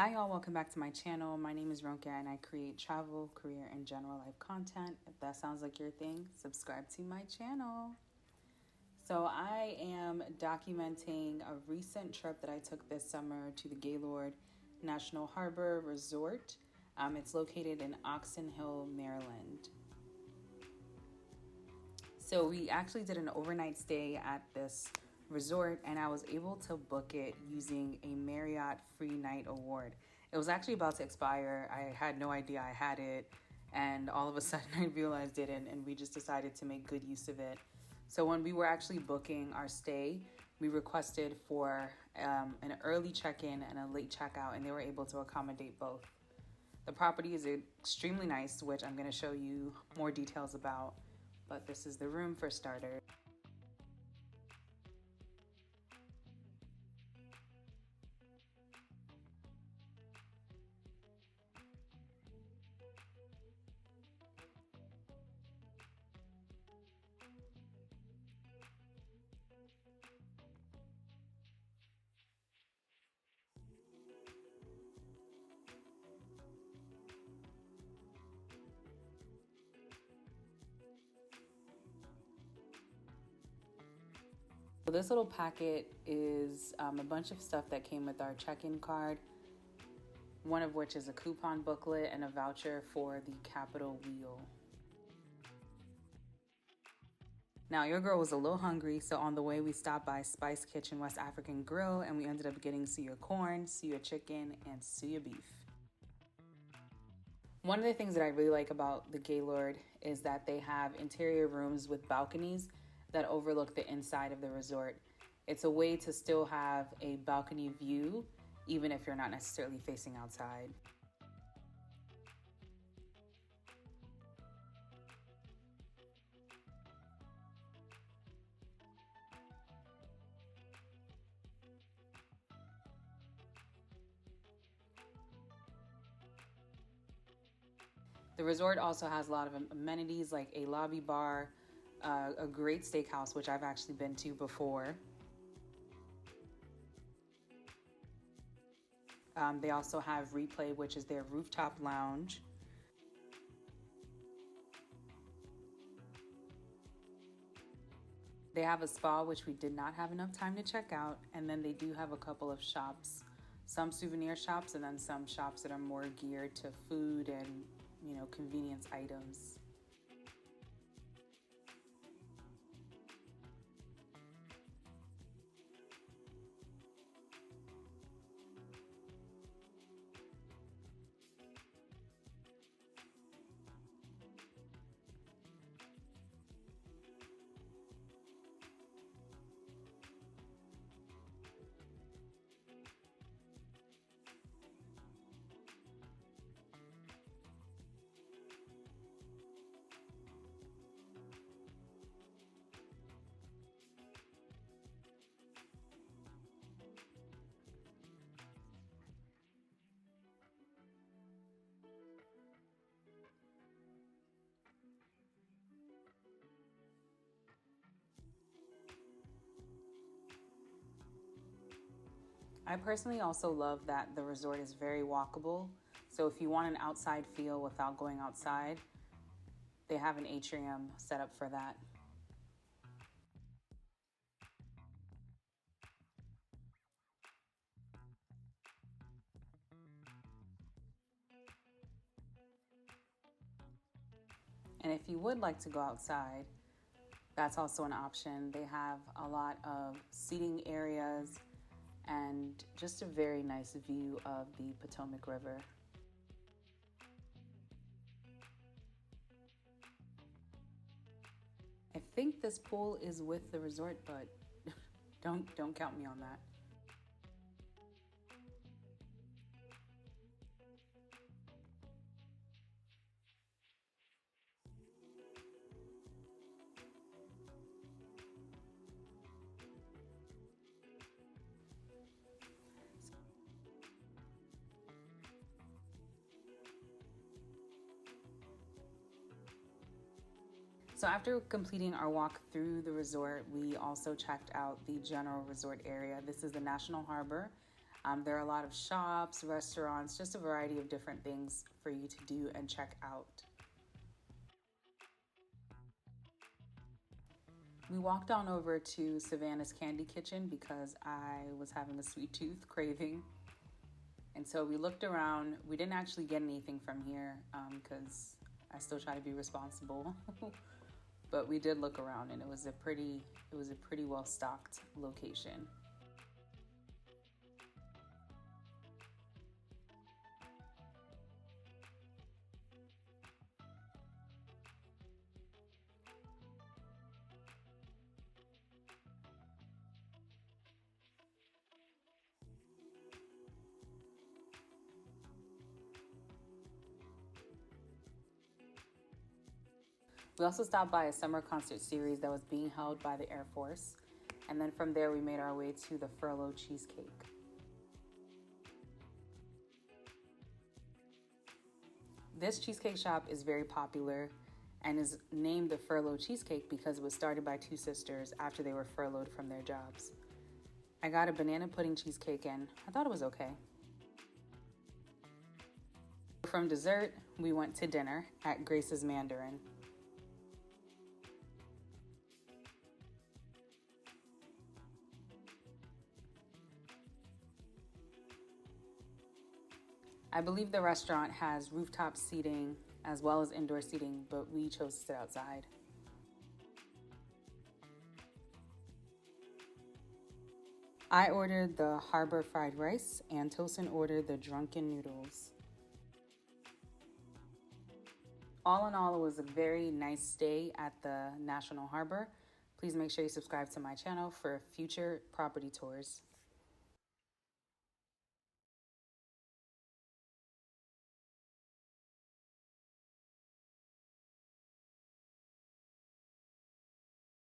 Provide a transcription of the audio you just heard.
Hi y'all, welcome back to my channel. My name is Ronka and I create travel, career, and general life content. If that sounds like your thing, subscribe to my channel. So I am documenting a recent trip that I took this summer to the Gaylord National Harbor Resort. It's located in Oxon Hill, Maryland. So we actually did an overnight stay at this resort and I was able to book it using a Marriott free night award. It was actually about to expire. I had no idea I had it, and all of a sudden I realized it, and we just decided to make good use of it. So when we were actually booking our stay, we requested for an early check-in and a late checkout, and they were able to accommodate both. The property is extremely nice, which I'm going to show you more details about, but this is the room for starters. So this little packet is a bunch of stuff that came with our check-in card, one of which is a coupon booklet and a voucher for the Capitol Wheel. Now, your girl was a little hungry, so on the way we stopped by Spice Kitchen West African Grill and we ended up getting suya corn, suya chicken, and suya beef. One of the things that I really like about the Gaylord is that they have interior rooms with balconies that overlook the inside of the resort. It's a way to still have a balcony view, even if you're not necessarily facing outside. The resort also has a lot of amenities like a lobby bar, a great steakhouse, which I've actually been to before. They also have Replay, which is their rooftop lounge. They have a spa, which we did not have enough time to check out. And then they do have a couple of shops, some souvenir shops, and then some shops that are more geared to food and, convenience items. I personally also love that the resort is very walkable. So if you want an outside feel without going outside, they have an atrium set up for that. And if you would like to go outside, that's also an option. They have a lot of seating areas and just a very nice view of the Potomac River. I think this pool is with the resort, but don't count me on that. So after completing our walk through the resort, we also checked out the general resort area. This is the National Harbor. There are a lot of shops, restaurants, just a variety of different things for you to do and check out. We walked on over to Savannah's Candy Kitchen because I was having a sweet tooth craving. And so we looked around. We didn't actually get anything from here because I still try to be responsible. But we did look around, and it was a pretty well stocked location. We also stopped by a summer concert series that was being held by the Air Force. And then from there, we made our way to the Furlough Cheesecake. This cheesecake shop is very popular and is named the Furlough Cheesecake because it was started by two sisters after they were furloughed from their jobs. I got a banana pudding cheesecake and I thought it was okay. From dessert, we went to dinner at Grace's Mandarin. I believe the restaurant has rooftop seating as well as indoor seating, but we chose to sit outside. I ordered the harbor fried rice and Tosin ordered the drunken noodles. All in all, it was a very nice stay at the National Harbor. Please make sure you subscribe to my channel for future property tours.